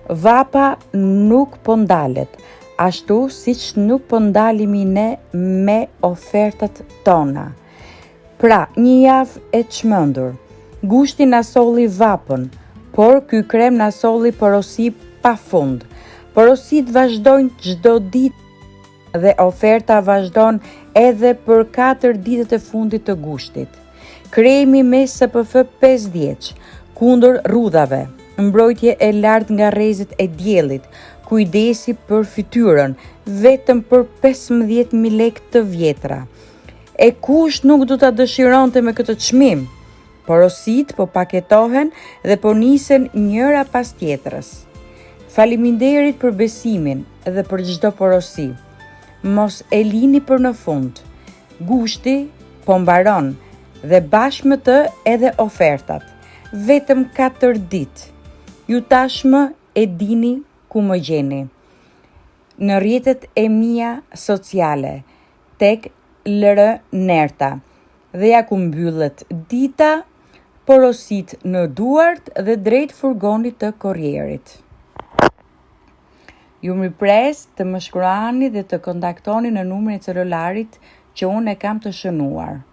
Vapa nuk po ndalet, ashtu siç nuk po ndalemi ne me ofertat tona. Pra, një javë e çmendur. Gushti na solli vapën, por ky krem na solli porosi pafund. Porosit vazhdojnë çdo ditë dhe oferta vazhdon edhe për 4 ditët e fundit të gushtit. Kremi me SPF 50 kundër rrudhave, mbrojtje e lartë nga rrezet e diellit, kujdesi për fytyrën, vetëm për 15.000 lekë të vjetra. E kush nuk do ta dëshironte me këtë çmim? Porosit po paketohen dhe po nisen njëra pas tjetrës. Faleminderit për besimin dhe për çdo porosi. Mos e lini për në fund. Gushti po mbaron dhe bashkë me të edhe ofertat. Vetëm 4 ditë. Ju tashmë e dini ku më gjeni. Në rrjetet e mia sociale, tek LR Nerta. Dhe ja ku mbyllet dita, porosit në duart dhe drejt furgonit të korrierit. Ju mirpres të më shkruani dhe të kontaktoni në numrin e celularit që unë e kam të shënuar.